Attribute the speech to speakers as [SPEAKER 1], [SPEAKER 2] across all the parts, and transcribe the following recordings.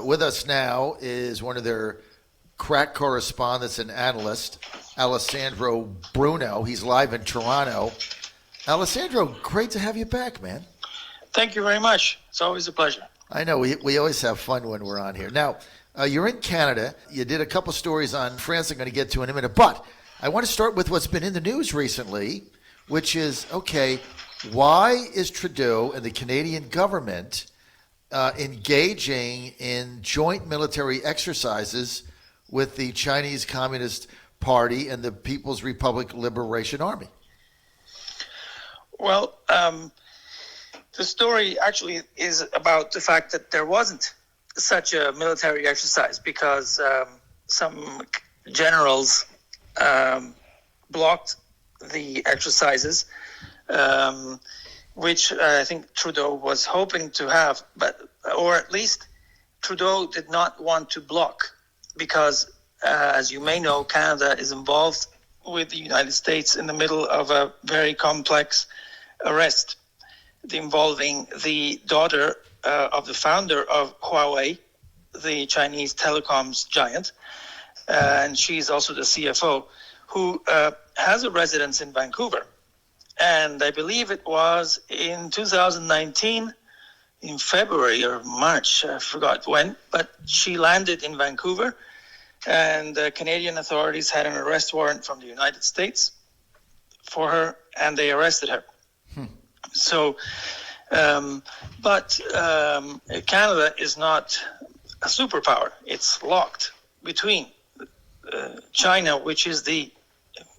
[SPEAKER 1] With us now is one of their crack correspondents and analysts, Alessandro Bruno. He's live in Toronto. Alessandro, great to have you back, man.
[SPEAKER 2] Thank you very much. It's always a pleasure.
[SPEAKER 1] I know. We always have fun when we're on here. Now, you're in Canada. You did a couple stories on France I'm going to get to in a minute. But I want to start with what's been in the news recently, which is, okay, why is Trudeau and the Canadian government engaging in joint military exercises with the Chinese Communist Party and the People's Republic Liberation Army?
[SPEAKER 2] Well, the story actually is about the fact that there wasn't such a military exercise because some generals blocked the exercises, which I think Trudeau was hoping to have, or at least Trudeau did not want to block because, as you may know, Canada is involved with the United States in the middle of a very complex arrest involving the daughter of the founder of Huawei, the Chinese telecoms giant, and she's also the CFO, who has a residence in Vancouver. And I believe it was in 2019, in February or March, I forgot when, but she landed in Vancouver, and Canadian authorities had an arrest warrant from the United States for her, and they arrested her. So, but Canada is not a superpower. It's locked between China, which is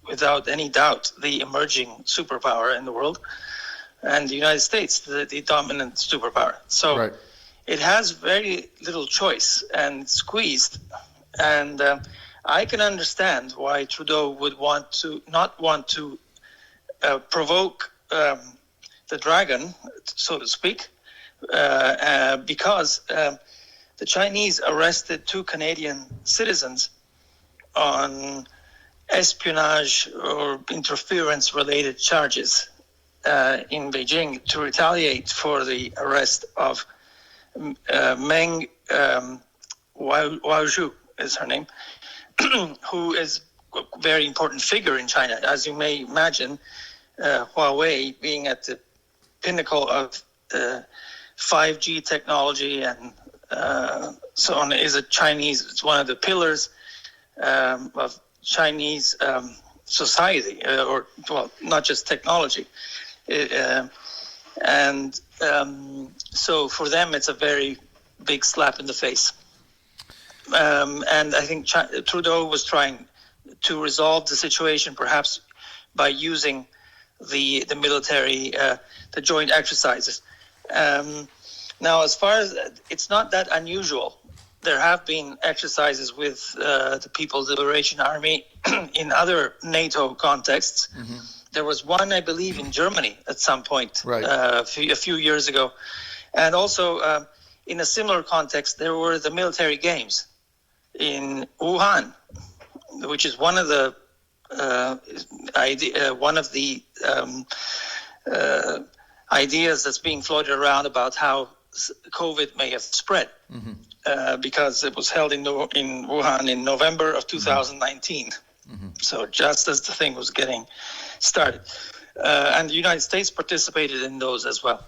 [SPEAKER 2] without any doubt, the emerging superpower in the world, and the United States, the dominant superpower. So right. It has very little choice and squeezed. And I can understand why Trudeau would not want to provoke the dragon, so to speak, because the Chinese arrested 2 Canadian citizens on espionage or interference-related charges in Beijing to retaliate for the arrest of Meng Waozhou is her name, who is a very important figure in China. As you may imagine, Huawei being at the pinnacle of 5G technology and so on is it's one of the pillars of Chinese society, not just technology. So for them, it's a very big slap in the face. And I think Trudeau was trying to resolve the situation perhaps by using the military, the joint exercises. Now, as far as it's not that unusual, there have been exercises with the People's Liberation Army in other NATO contexts. Mm-hmm. There was one, I believe, in Germany at some point, right. a few years ago. And also, in a similar context, there were the military games in Wuhan, which is one of the ideas that's being floated around about how COVID may have spread, because it was held in Wuhan in November of 2019. Mm-hmm. So just as the thing was getting started. And the United States participated in those as well.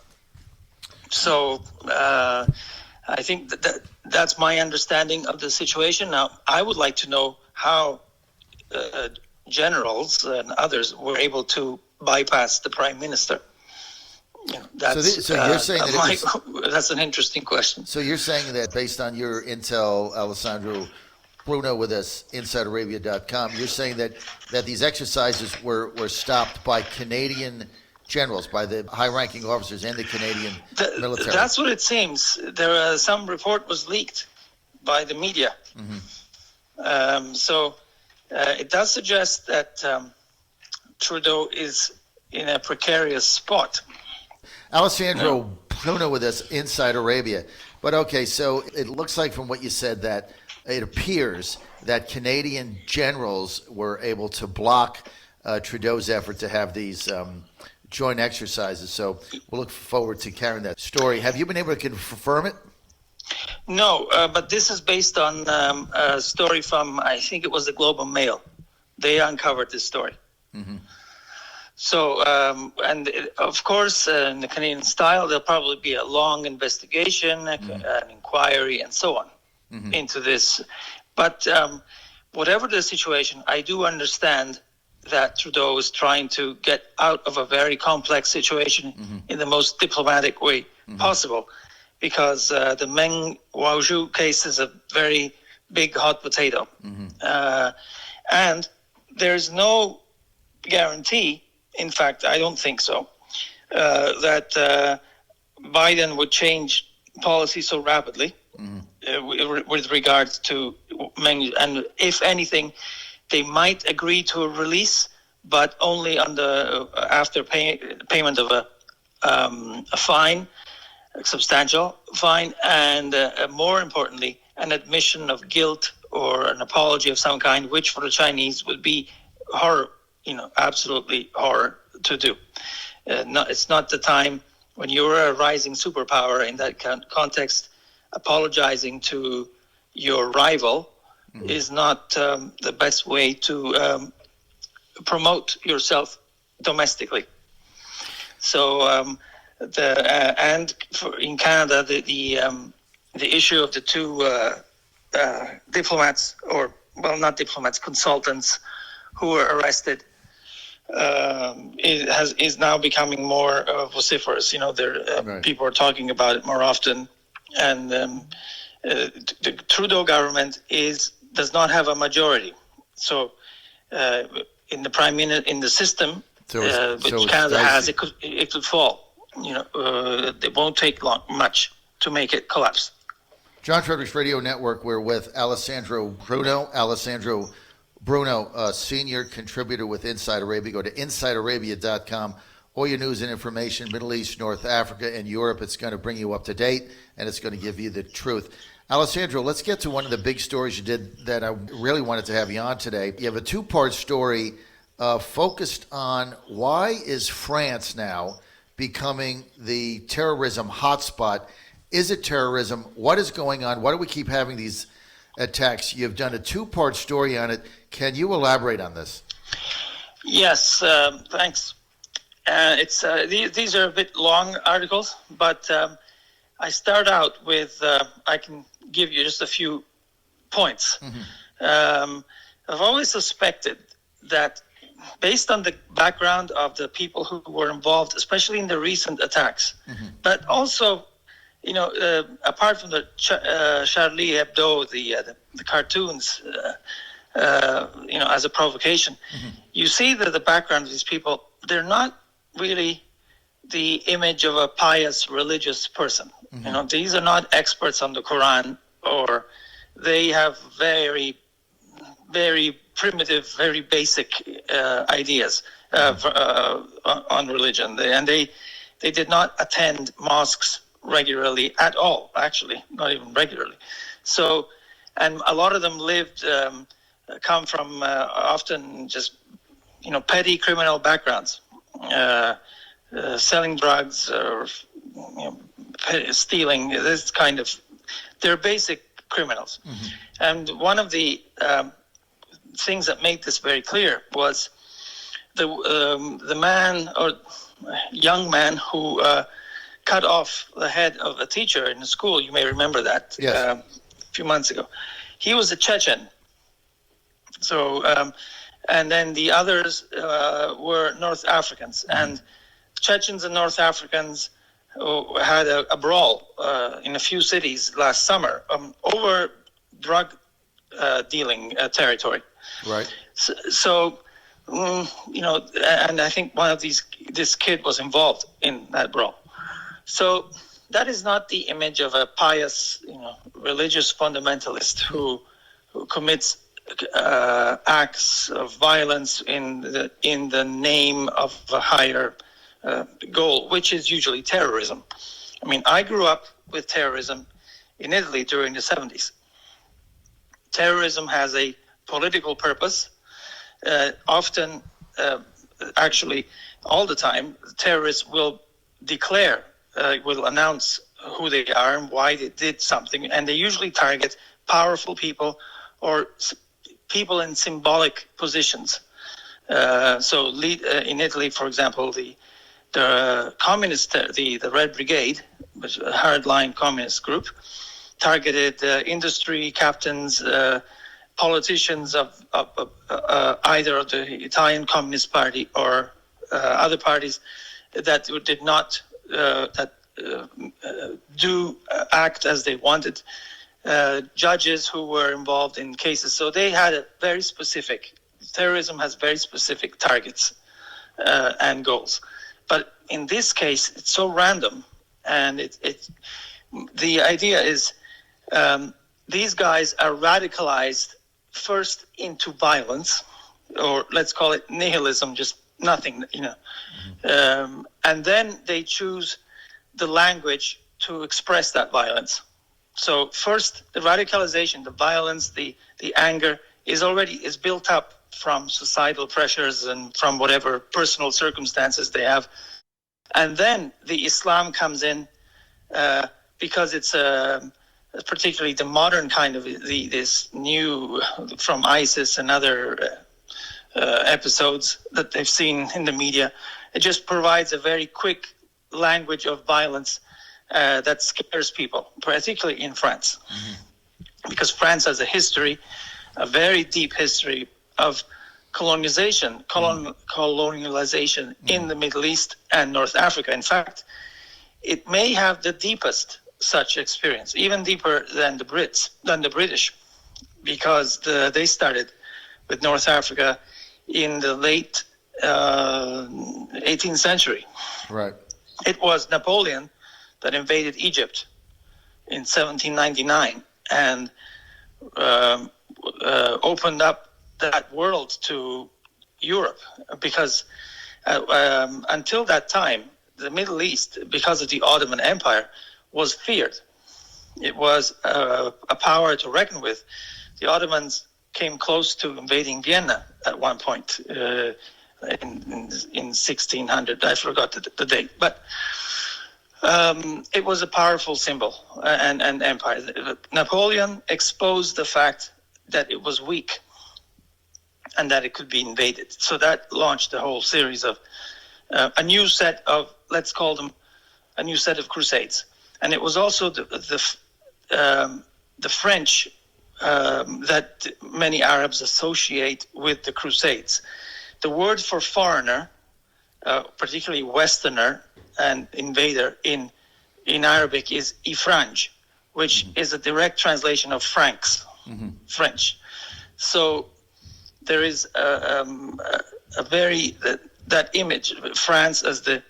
[SPEAKER 2] So I think that's my understanding of the situation. Now, I would like to know how generals and others were able to bypass the prime minister. That's,
[SPEAKER 1] so you're saying that
[SPEAKER 2] that's an interesting question.
[SPEAKER 1] So you're saying that based on your intel, Alessandro Bruno with us, InsideArabia.com, you're saying that these exercises were stopped by Canadian generals, by the high-ranking officers and the Canadian military.
[SPEAKER 2] That's what it seems. Some report was leaked by the media. Mm-hmm. So it does suggest that Trudeau is in a precarious spot.
[SPEAKER 1] Alessandro Bruno with us, Inside Arabia. But okay, so it looks like from what you said that it appears that Canadian generals were able to block Trudeau's effort to have these joint exercises. So we'll look forward to carrying that story. Have you been able to confirm it?
[SPEAKER 2] No, but this is based on a story from, I think it was the Globe and Mail. They uncovered this story.
[SPEAKER 1] Mm-hmm.
[SPEAKER 2] So, of course, in the Canadian style, there'll probably be a long investigation, an inquiry, and so on into this. But whatever the situation, I do understand that Trudeau is trying to get out of a very complex situation in the most diplomatic way possible, because the Meng Wanzhou case is a very big hot potato. And there's no guarantee, in fact, I don't think so, that Biden would change policy so rapidly with regards to Meng. And if anything, they might agree to a release, but only on the after payment of a fine, a substantial fine, and more importantly, an admission of guilt or an apology of some kind, which for the Chinese would be horror, absolutely horror to do. It's not the time when you're a rising superpower in that context. Apologizing to your rival is not the best way to promote yourself domestically. So, in Canada, the issue of the two diplomats, or not diplomats, consultants who were arrested, is now becoming more vociferous. Right. People are talking about it more often, and the Trudeau government does not have a majority. So, in the system, which Canada has, it could fall. It won't take much to make it collapse.
[SPEAKER 1] John Fredericks Radio Network. We're with Alessandro Bruno. Alessandro Bruno, a senior contributor with Inside Arabia. Go to InsideArabia.com. All your news and information, Middle East, North Africa, and Europe. It's going to bring you up to date, and it's going to give you the truth. Alessandro, let's get to one of the big stories you did that I really wanted to have you on today. You have a two-part story focused on why is France now becoming the terrorism hotspot. Is it terrorism? What is going on? Why do we keep having these attacks? You've done a two-part story on it. Can you elaborate on this?
[SPEAKER 2] Yes, thanks. These are a bit long articles, but I start out with, I can give you just a few points. I've always suspected that based on the background of the people who were involved, especially in the recent attacks, but also, apart from the Charlie Hebdo, the cartoons, as a provocation, you see that the background of these people, they're not really the image of a pious religious person. These are not experts on the Quran, or they have very, very primitive, very basic ideas on religion. They did not attend mosques regularly at all, actually, not even regularly. So, and a lot of them come from often just, petty criminal backgrounds, selling drugs or stealing, this kind of, they're basic criminals. And one of the things that made this very clear was the man or young man who cut off the head of a teacher in a school. You may remember that.
[SPEAKER 1] Yes.
[SPEAKER 2] A few months ago. He was a Chechen. So, and then the others were North Africans. And Chechens and North Africans had a brawl in a few cities last summer over drug dealing territory.
[SPEAKER 1] Right.
[SPEAKER 2] So, and I think this kid was involved in that brawl. So that is not the image of a pious, religious fundamentalist who commits acts of violence in the name of a higher goal, which is usually terrorism. I mean, I grew up with terrorism in Italy during the 70s. Terrorism has a political purpose. Often, actually, all the time, terrorists will declare, will announce who they are and why they did something, and they usually target powerful people or people in symbolic positions. In Italy, for example, the communist, the Red Brigade, which is a hardline communist group, targeted industry captains, politicians of either of the Italian Communist Party or other parties that did not act as they wanted, judges who were involved in cases. So they had a very specific, terrorism has very specific targets and goals. But in this case, it's so random, and the idea is these guys are radicalized first into violence, or let's call it nihilism, just nothing, and then they choose the language to express that violence. So first, the radicalization, the violence, the anger is built up from societal pressures and from whatever personal circumstances they have. And then the Islam comes in because it's particularly the modern kind of this new from ISIS and other episodes that they've seen in the media. It just provides a very quick language of violence that scares people, particularly in France. Mm-hmm. Because France has a very deep history of colonization in the Middle East and North Africa. In fact, it may have the deepest such experience, even deeper than the British, because they started with North Africa in the late 18th century.
[SPEAKER 1] Right.
[SPEAKER 2] It was Napoleon that invaded Egypt in 1799 and opened up that world to Europe, because until that time, the Middle East, because of the Ottoman Empire, was feared. It was a power to reckon with. The Ottomans came close to invading Vienna at one point in 1600. I forgot the date, but it was a powerful symbol and empire. Napoleon exposed the fact that it was weak and that it could be invaded. So that launched a whole series of a new set of, let's call them, a new set of crusades. And it was also the French that many Arabs associate with the Crusades. The word for foreigner, particularly Westerner and invader in Arabic, is ifranj, which is a direct translation of Franks, French. So there is a very that image, France as the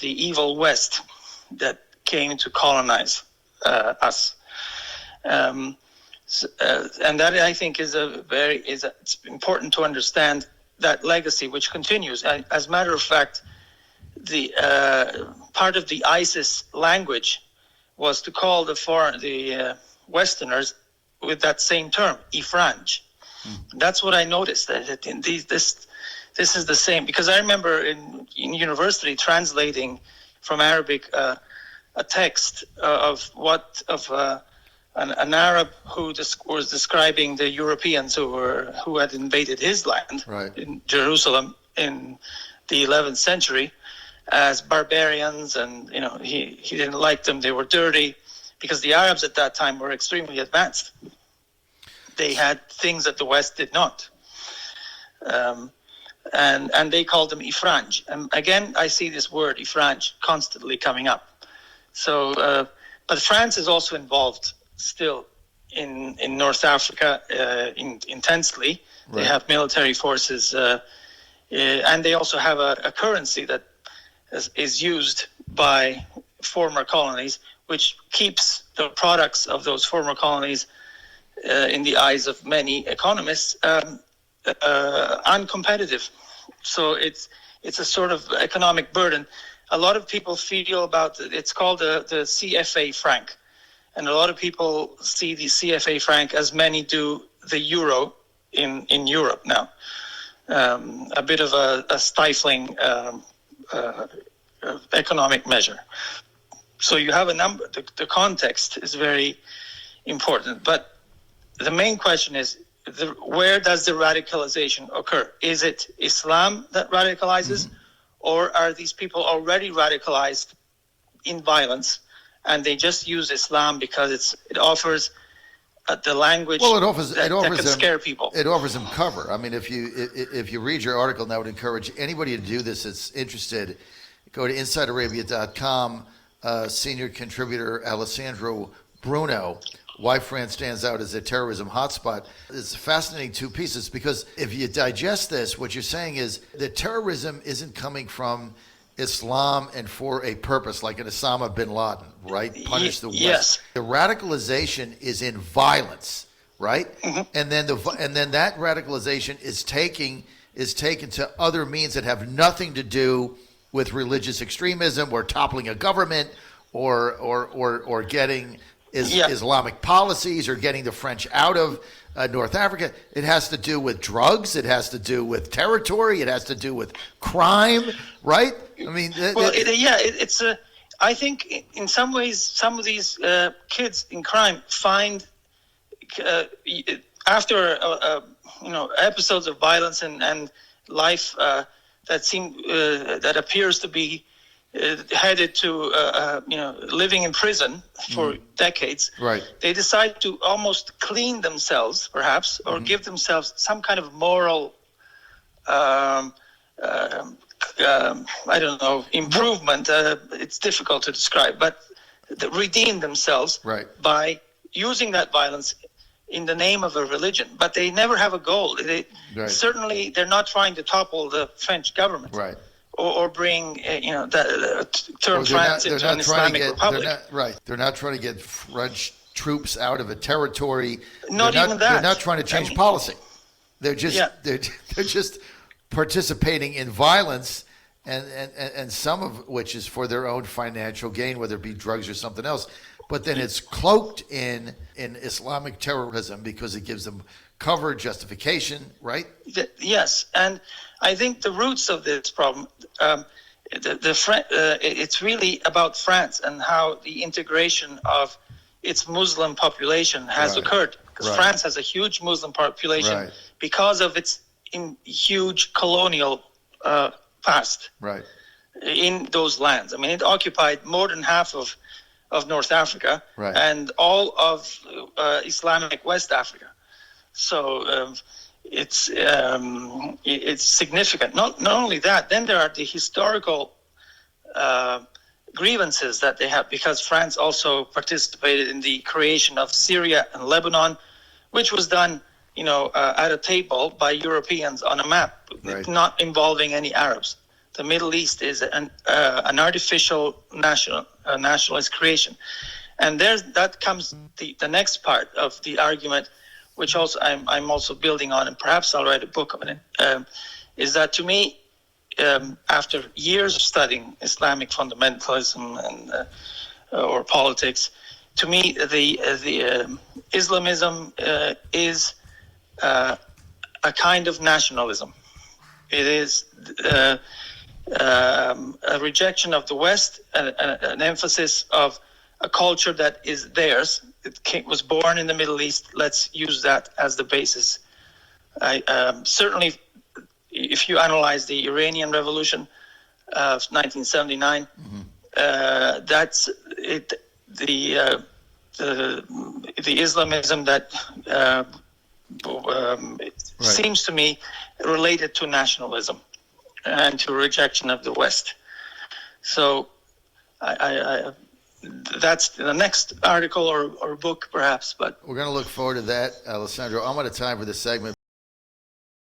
[SPEAKER 2] evil West that came to colonize us. And that, I think, it's important to understand that legacy, which continues. As a matter of fact, the part of the ISIS language was to call the Westerners with that same term, ifranj. That's what I noticed. That in this is the same, because I remember in university translating from Arabic a text of an Arab who was describing the Europeans who had invaded his land, right, in Jerusalem in the 11th century as barbarians, and he didn't like them. They were dirty, because the Arabs at that time were extremely advanced. They had things that the West did not. And they called them ifranj. And again, I see this word ifranj constantly coming up. So, but France is also involved still in North Africa intensely. Right. They have military forces, and they also have a currency that is used by former colonies, which keeps the products of those former colonies, in the eyes of many economists, uncompetitive. So it's a sort of economic burden. A lot of people feel about it's called the CFA franc, and a lot of people see the CFA franc as many do the euro in Europe now. A bit of a stifling economic measure. So you have a number. The context is very important, but the main question is, where does the radicalization occur? Is it Islam that radicalizes, or are these people already radicalized in violence, and they just use Islam because it offers the language that can scare people?
[SPEAKER 1] It offers them cover. I mean, if you read your article, and I would encourage anybody to do this that's interested, go to InsideArabia.com, senior contributor Alessandro Bruno, Why France Stands Out as a Terrorism Hotspot. It's fascinating two pieces, because if you digest this, what you're saying is that terrorism isn't coming from Islam and for a purpose, like an Osama bin Laden, right? Punish the West.
[SPEAKER 2] Yes.
[SPEAKER 1] The radicalization is in violence, right? And then that radicalization is taken to other means that have nothing to do with religious extremism or toppling a government or getting Islamic policies or getting the French out of North Africa. It has to do with drugs. It has to do with territory. It has to do with crime, right? I mean, I think in some ways, some of these kids in crime find after episodes of violence and life that appears to be headed to living in prison for decades. Right. They decide to almost clean themselves, perhaps, or give themselves some kind of moral, improvement. It's difficult to describe, but redeem themselves by using that violence in the name of a religion. But they never have a goal. Certainly, they're not trying to topple the French government. Right. Or bring, turn France into an Islamic republic. They're not trying to get French troops out of a territory.
[SPEAKER 2] Not even that.
[SPEAKER 1] They're not trying to change policy. They're just they're just participating in violence, and some of which is for their own financial gain, whether it be drugs or something else. But then it's cloaked in Islamic terrorism because it gives them cover, justification, right?
[SPEAKER 2] Yes, and I think the roots of this problem, it's really about France and how the integration of its Muslim population has occurred. Because France has a huge Muslim population because of its huge colonial past in those lands. I mean, it occupied more than half of North Africa and all of Islamic West Africa. So it's significant. Not only that, then there are the historical grievances that they have, because France also participated in the creation of Syria and Lebanon, which was done, at a table by Europeans on a map, not involving any Arabs. The Middle East is an artificial nationalist creation, and that comes the next part of the argument, which also I'm also building on, and perhaps I'll write a book on it, is that to me, after years of studying Islamic fundamentalism and or politics, to me the Islamism is a kind of nationalism. It is a rejection of the West, an emphasis of a culture that is theirs. It was born in the Middle East. Let's use that as the basis. Certainly, if you analyze the Iranian Revolution of 1979, that's it. The Islamism that seems to me related to nationalism and to rejection of the West. So, that's the next article or book, perhaps. But
[SPEAKER 1] we're going to look forward to that, Alessandro. I'm out of time for this segment.